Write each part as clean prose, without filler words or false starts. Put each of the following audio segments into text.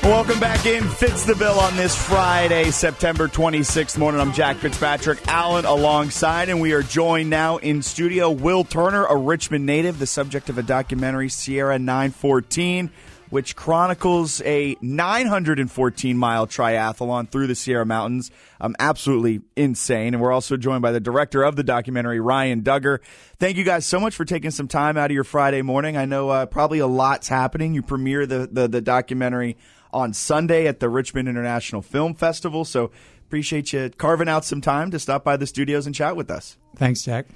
Welcome back in Fitz the Bill on this Friday, September 26th morning. I'm Jack Fitzpatrick, Allen alongside, and we are joined now in studio. Will Turner, a Richmond native, the subject of a documentary, Sierrra 914, which chronicles a 914-mile triathlon through the Sierra Mountains. Absolutely insane. And we're also joined by the director of the documentary, Ryan Duggar. Thank you guys so much for taking some time out of your Friday morning. I know probably a lot's happening. You premiere the documentary on Sunday at the Richmond International Film Festival, so appreciate you carving out some time to stop by the studios and chat with us. Thanks, Jack.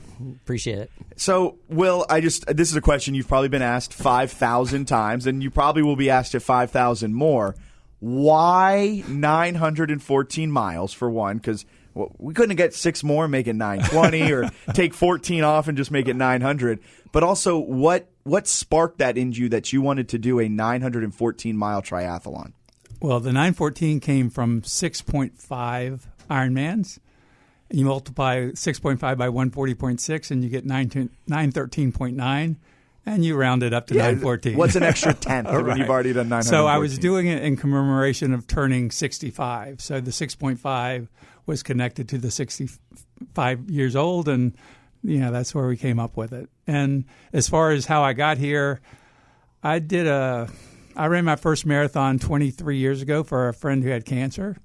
Appreciate it. So, Will, this is a question you've probably been asked 5,000 times, and you probably will be asked it 5,000 more. Why 914 miles, for one? Because we couldn't get 6 more and make it 920 or take 14 off and just make it 900. But also, what sparked that in you that you wanted to do a 914-mile triathlon? Well, the 914 came from 6.5 Ironmans. You multiply 6.5 by 140.6, and you get 913.9, and you round it up to 914. What's an extra tenth Right. when you've already done 914? So I was doing it in commemoration of turning 65. So the 6.5 was connected to the 65 years old, and that's where we came up with it. And as far as how I got here, I ran my first marathon 23 years ago for a friend who had cancer.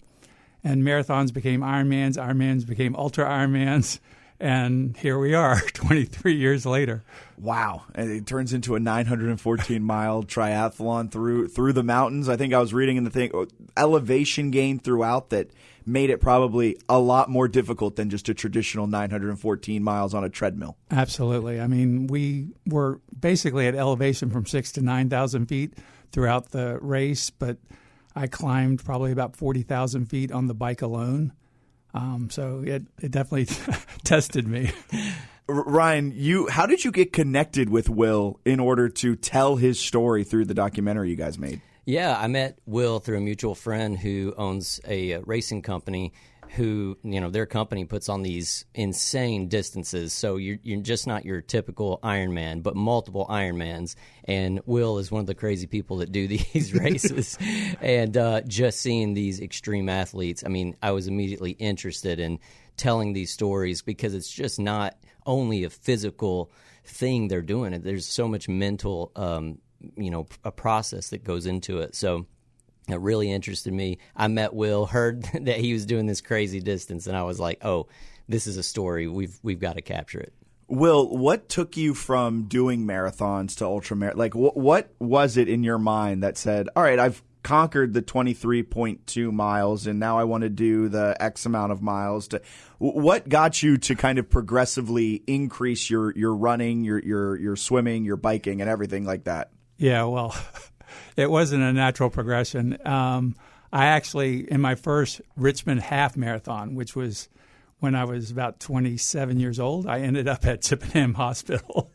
And marathons became Ironmans, Ironmans became Ultra Ironmans, and here we are 23 years later. Wow. And it turns into a 914-mile triathlon through the mountains. I think I was reading in the thing, elevation gain throughout that made it probably a lot more difficult than just a traditional 914 miles on a treadmill. Absolutely. I mean, we were basically at elevation from 6,000 to 9,000 feet throughout the race, but I climbed probably about 40,000 feet on the bike alone. So it definitely tested me. Ryan, how did you get connected with Will in order to tell his story through the documentary you guys made? Yeah, I met Will through a mutual friend who owns a racing company who, their company puts on these insane distances. So you're just not your typical Ironman, but multiple Ironmans. And Will is one of the crazy people that do these races. And just seeing these extreme athletes, I mean, I was immediately interested in telling these stories because it's just not only a physical thing they're doing. There's so much mental, a process that goes into it. So it really interested me. I met Will, heard that he was doing this crazy distance, and I was like, oh, this is a story. We've got to capture it. Will, what took you from doing marathons to ultramarathon? Like, what was it in your mind that said, all right, I've conquered the 23.2 miles, and now I want to do the X amount of miles? What got you to kind of progressively increase your running, your swimming, your biking, and everything like that? Yeah, well, it wasn't a natural progression. I actually, in my first Richmond half marathon, which was when I was about 27 years old, I ended up at Chippenham Hospital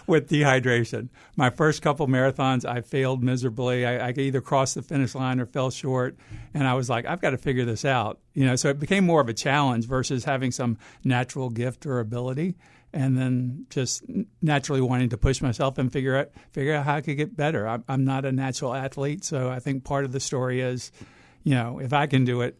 with dehydration. My first couple marathons, I failed miserably. I either crossed the finish line or fell short, and I was like, I've got to figure this out. So it became more of a challenge versus having some natural gift or ability. And then just naturally wanting to push myself and figure out how I could get better. I'm not a natural athlete, so I think part of the story is, if I can do it,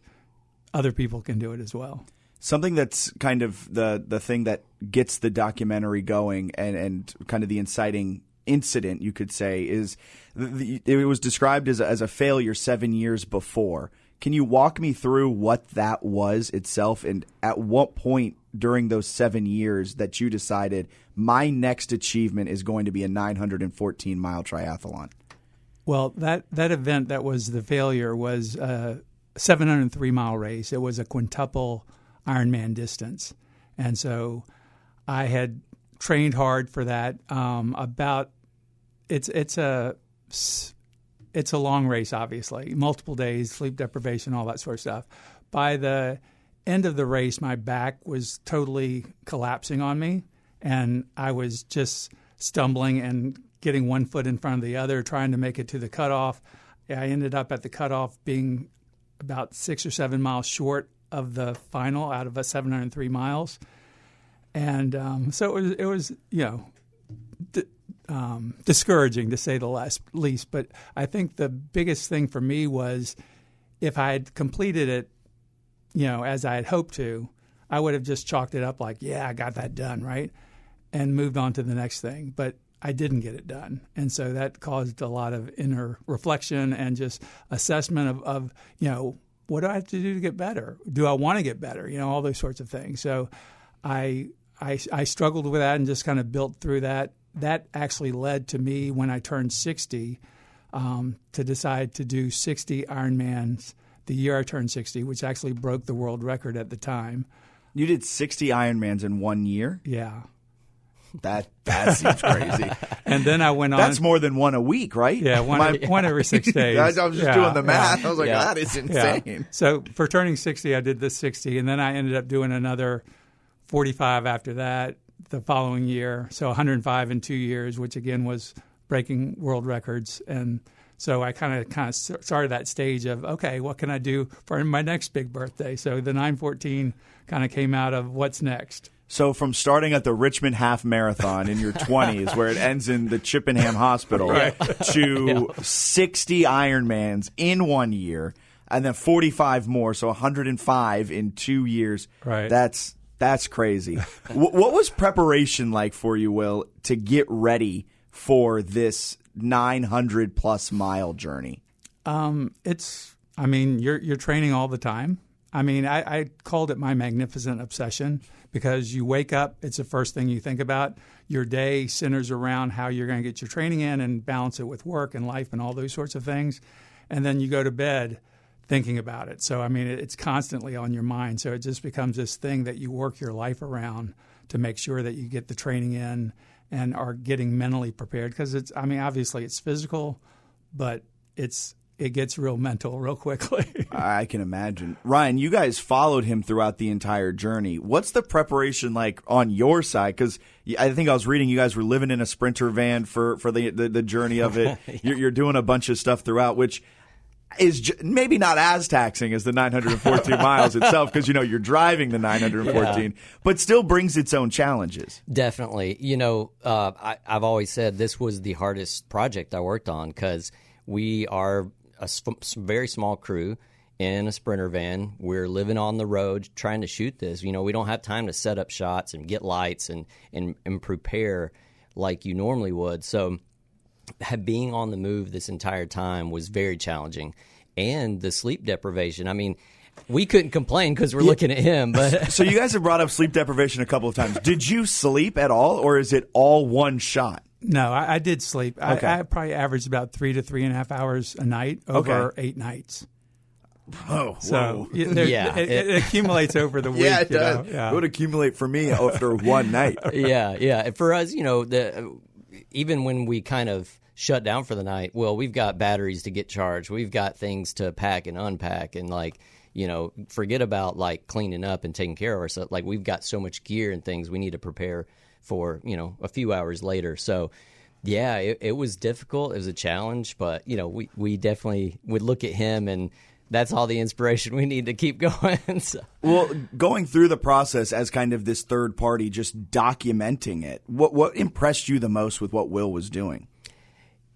other people can do it as well. Something that's kind of the thing that gets the documentary going and kind of the inciting incident, you could say, is it was described as a failure 7 years before. Can you walk me through what that was itself, and at what point during those 7 years that you decided my next achievement is going to be a 914-mile triathlon? Well, that event that was the failure was a 703-mile race. It was a quintuple Ironman distance. And so I had trained hard for that. It's a long race, obviously, multiple days, sleep deprivation, all that sort of stuff. By the end of the race, my back was totally collapsing on me, and I was just stumbling and getting one foot in front of the other, trying to make it to the cutoff. I ended up at the cutoff being about 6 or 7 miles short of the final out of a 703 miles. And so it was discouraging, to say the least. But I think the biggest thing for me was if I had completed it, as I had hoped to, I would have just chalked it up like, yeah, I got that done, right? And moved on to the next thing. But I didn't get it done. And so that caused a lot of inner reflection and just assessment of what do I have to do to get better? Do I want to get better? All those sorts of things. So I struggled with that and just kind of built through that. That actually led to me, when I turned 60, to decide to do 60 Ironmans the year I turned 60, which actually broke the world record at the time. You did 60 Ironmans in 1 year? Yeah. That seems crazy. And then I went on. That's more than one a week, right? Yeah, one every 6 days. I was just doing the math. I was like, that is insane. Yeah. So for turning 60, I did the 60, and then I ended up doing another 45 after that the following year. So 105 in 2 years, which again was breaking world records. And so I kind of started that stage of, okay, what can I do for my next big birthday? So the 914 kind of came out of what's next. So from starting at the Richmond Half Marathon in your 20s, where it ends in the Chippenham Hospital, to 60 Ironmans in 1 year, and then 45 more, so 105 in 2 years. Right. That's crazy. What was preparation like for you, Will, to get ready for this 900-plus mile journey? You're training all the time. I called it my magnificent obsession because you wake up, it's the first thing you think about. Your day centers around how you're going to get your training in and balance it with work and life and all those sorts of things. And then you go to bed thinking about it. So, it's constantly on your mind. So it just becomes this thing that you work your life around to make sure that you get the training in and are getting mentally prepared. Because obviously it's physical, but it gets real mental real quickly. I can imagine. Ryan, you guys followed him throughout the entire journey. What's the preparation like on your side? Because I think I was reading you guys were living in a Sprinter van for the journey of it. You're doing a bunch of stuff throughout, which is maybe not as taxing as the 914 miles itself because, you're driving the 914, but still brings its own challenges. Definitely. I've always said this was the hardest project I worked on because we are a very small crew in a Sprinter van. We're living on the road trying to shoot this. We don't have time to set up shots and get lights and prepare like you normally would. So being on the move this entire time was very challenging. And the sleep deprivation, we couldn't complain because we're looking at him. But So you guys have brought up sleep deprivation a couple of times. Did you sleep at all, or is it all one shot? No, I did sleep. Okay. I probably averaged about 3 to 3.5 hours a night over 8 nights. Oh, so it accumulates over the week. Yeah, it does. Yeah. It would accumulate for me after one night. Yeah. For us, even when we kind of shut down for the night, we've got batteries to get charged. We've got things to pack and unpack and forget about cleaning up and taking care of ourselves. We've got so much gear and things we need to prepare for, a few hours later. So, it was difficult. It was a challenge, but, we definitely would look at him and that's all the inspiration we need to keep going. So. Well, going through the process as kind of this third party, just documenting it, what impressed you the most with what Will was doing?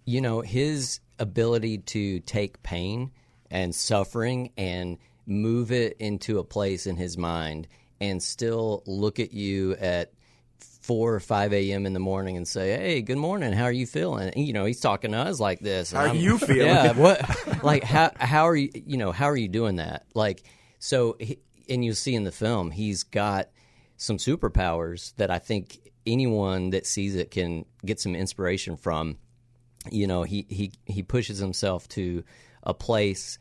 His ability to take pain and suffering and move it into a place in his mind and still look at you at 4 or 5 a.m. in the morning and say, "Hey, good morning. How are you feeling?" And, he's talking to us like this. How are you feeling? Yeah. What? How are you? How are you doing that? And you'll see in the film, he's got some superpowers that I think anyone that sees it can get some inspiration from. He pushes himself to a place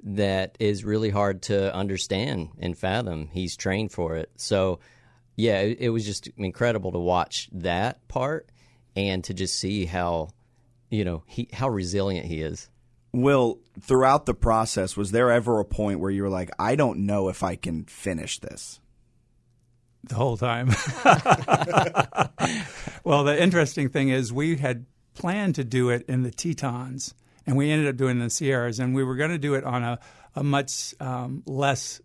that is really hard to understand and fathom. He's trained for it. So. Yeah, it was just incredible to watch that part and to just see how resilient he is. Will, throughout the process, was there ever a point where you were like, I don't know if I can finish this? The whole time. Well, the interesting thing is we had planned to do it in the Tetons, and we ended up doing the Sierras, and we were going to do it on a much less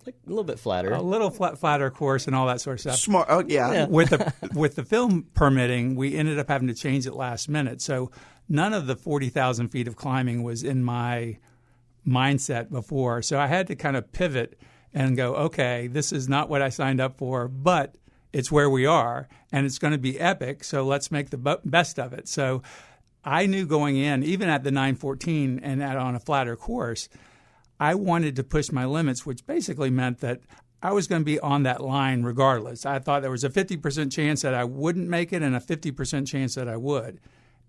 like a little bit flatter. A little flatter course and all that sort of stuff. Smart. Oh, yeah. With the film permitting, we ended up having to change it last minute. So none of the 40,000 feet of climbing was in my mindset before. So I had to kind of pivot and go, okay, this is not what I signed up for, but it's where we are, and it's going to be epic, so let's make the best of it. So I knew going in, even at the 914 and on a flatter course, I wanted to push my limits, which basically meant that I was going to be on that line regardless. I thought there was a 50% chance that I wouldn't make it and a 50% chance that I would.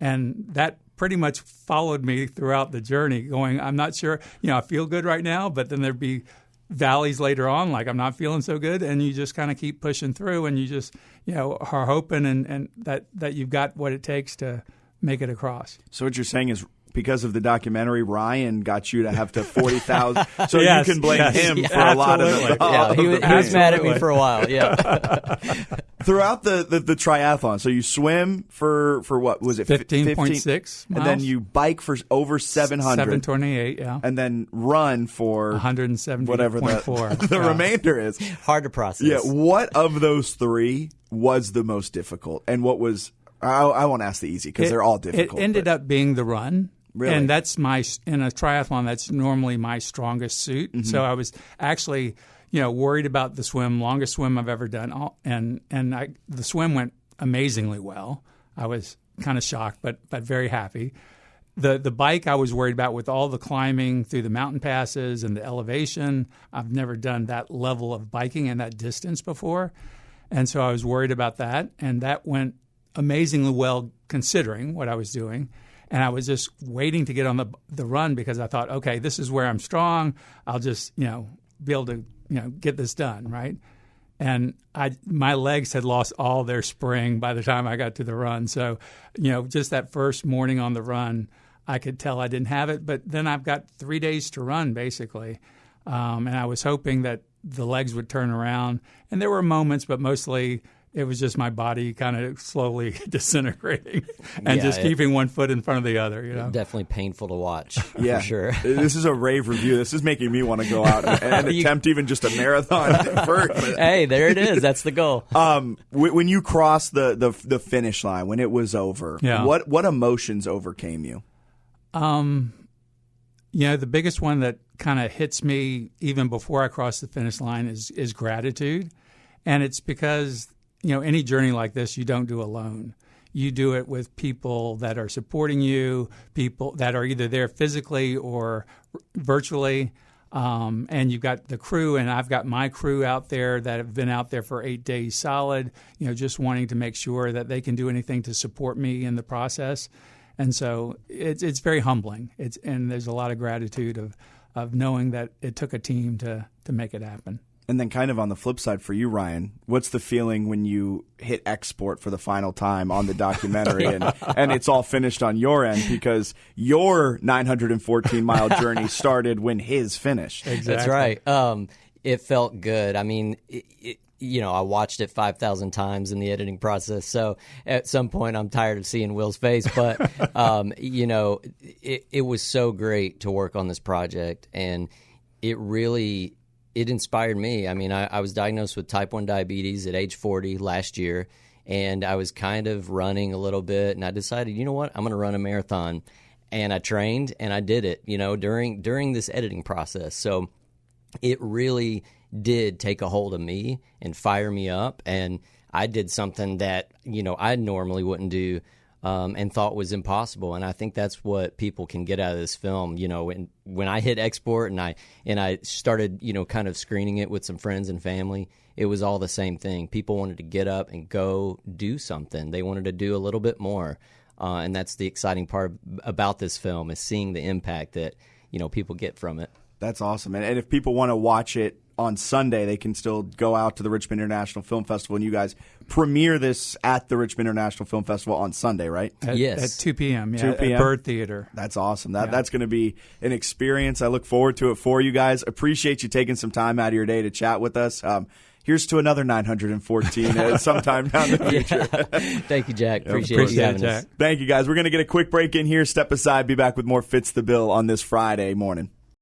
And that pretty much followed me throughout the journey, going, I'm not sure, I feel good right now, but then there'd be valleys later on, like I'm not feeling so good, and you just kind of keep pushing through, and you just, are hoping and that you've got what it takes to make it across. So what you're saying is, because of the documentary, Ryan got you to have to 40,000. So yes, you can blame him yeah, for a lot of it. Yeah, he was mad at me for a while. Yeah. Throughout the triathlon, so you swim for what was it? 15.6 miles. And then you bike for over 700. 728, yeah. And then run for 170.4. whatever the remainder is. Hard to process. Yeah. What of those three was the most difficult? And what was, I won't ask the easy because they're all difficult. It ended up being the run. Really? And that's in a triathlon, that's normally my strongest suit. Mm-hmm. So I was actually, worried about the swim, longest swim I've ever done. The swim went amazingly well. I was kind of shocked, but very happy. The bike I was worried about with all the climbing through the mountain passes and the elevation. I've never done that level of biking and that distance before. And so I was worried about that. And that went amazingly well considering what I was doing. And I was just waiting to get on the run because I thought, okay, this is where I'm strong. I'll just, be able to, get this done, right? And my legs had lost all their spring by the time I got to the run. So, just that first morning on the run, I could tell I didn't have it. But then I've got 3 days to run, basically. And I was hoping that the legs would turn around. And there were moments, but mostly it was just my body kind of slowly disintegrating and keeping one foot in front of the other. Definitely painful to watch, yeah, for sure. This is a rave review. This is making me want to go out and attempt even just a marathon first. Hey, there it is. That's the goal. When you crossed the finish line, when it was over, what emotions overcame you? The biggest one that kind of hits me even before I cross the finish line is gratitude. And it's because any journey like this, you don't do alone. You do it with people that are supporting you, people that are either there physically or virtually. And you've got the crew, and I've got my crew out there that have been out there for 8 days solid, just wanting to make sure that they can do anything to support me in the process. And so it's very humbling. And there's a lot of gratitude of knowing that it took a team to make it happen. And then kind of on the flip side for you, Ryan, what's the feeling when you hit export for the final time on the documentary and it's all finished on your end because your 914-mile journey started when his finished? Exactly. That's right. It felt good. I mean, I watched it 5,000 times in the editing process, so at some point I'm tired of seeing Will's face. But, it was so great to work on this project, and it inspired me. I mean, I was diagnosed with type 1 diabetes at age 40 last year, and I was kind of running a little bit, and I decided, you know what, I'm going to run a marathon. And I trained, and I did it, during this editing process. So it really did take a hold of me and fire me up, and I did something that, I normally wouldn't do. And thought was impossible, and I think that's what people can get out of this film. When I hit export and I started, kind of screening it with some friends and family, it was all the same thing. People wanted to get up and go do something. They wanted to do a little bit more, and that's the exciting part about this film is seeing the impact that people get from it. That's awesome, and if people want to watch it on Sunday, they can still go out to the Richmond International Film Festival, and you guys premiere this at the Richmond International Film Festival on Sunday, right? Yes. At 2 p.m., 2 p.m. at Bird Theater. That's awesome. That's going to be an experience. I look forward to it for you guys. Appreciate you taking some time out of your day to chat with us. Here's to another 914 sometime down the future. Thank you, Jack. Appreciate you having us. Thank you, guys. We're going to get a quick break in here, step aside, be back with more Fitz the Bill on this Friday morning.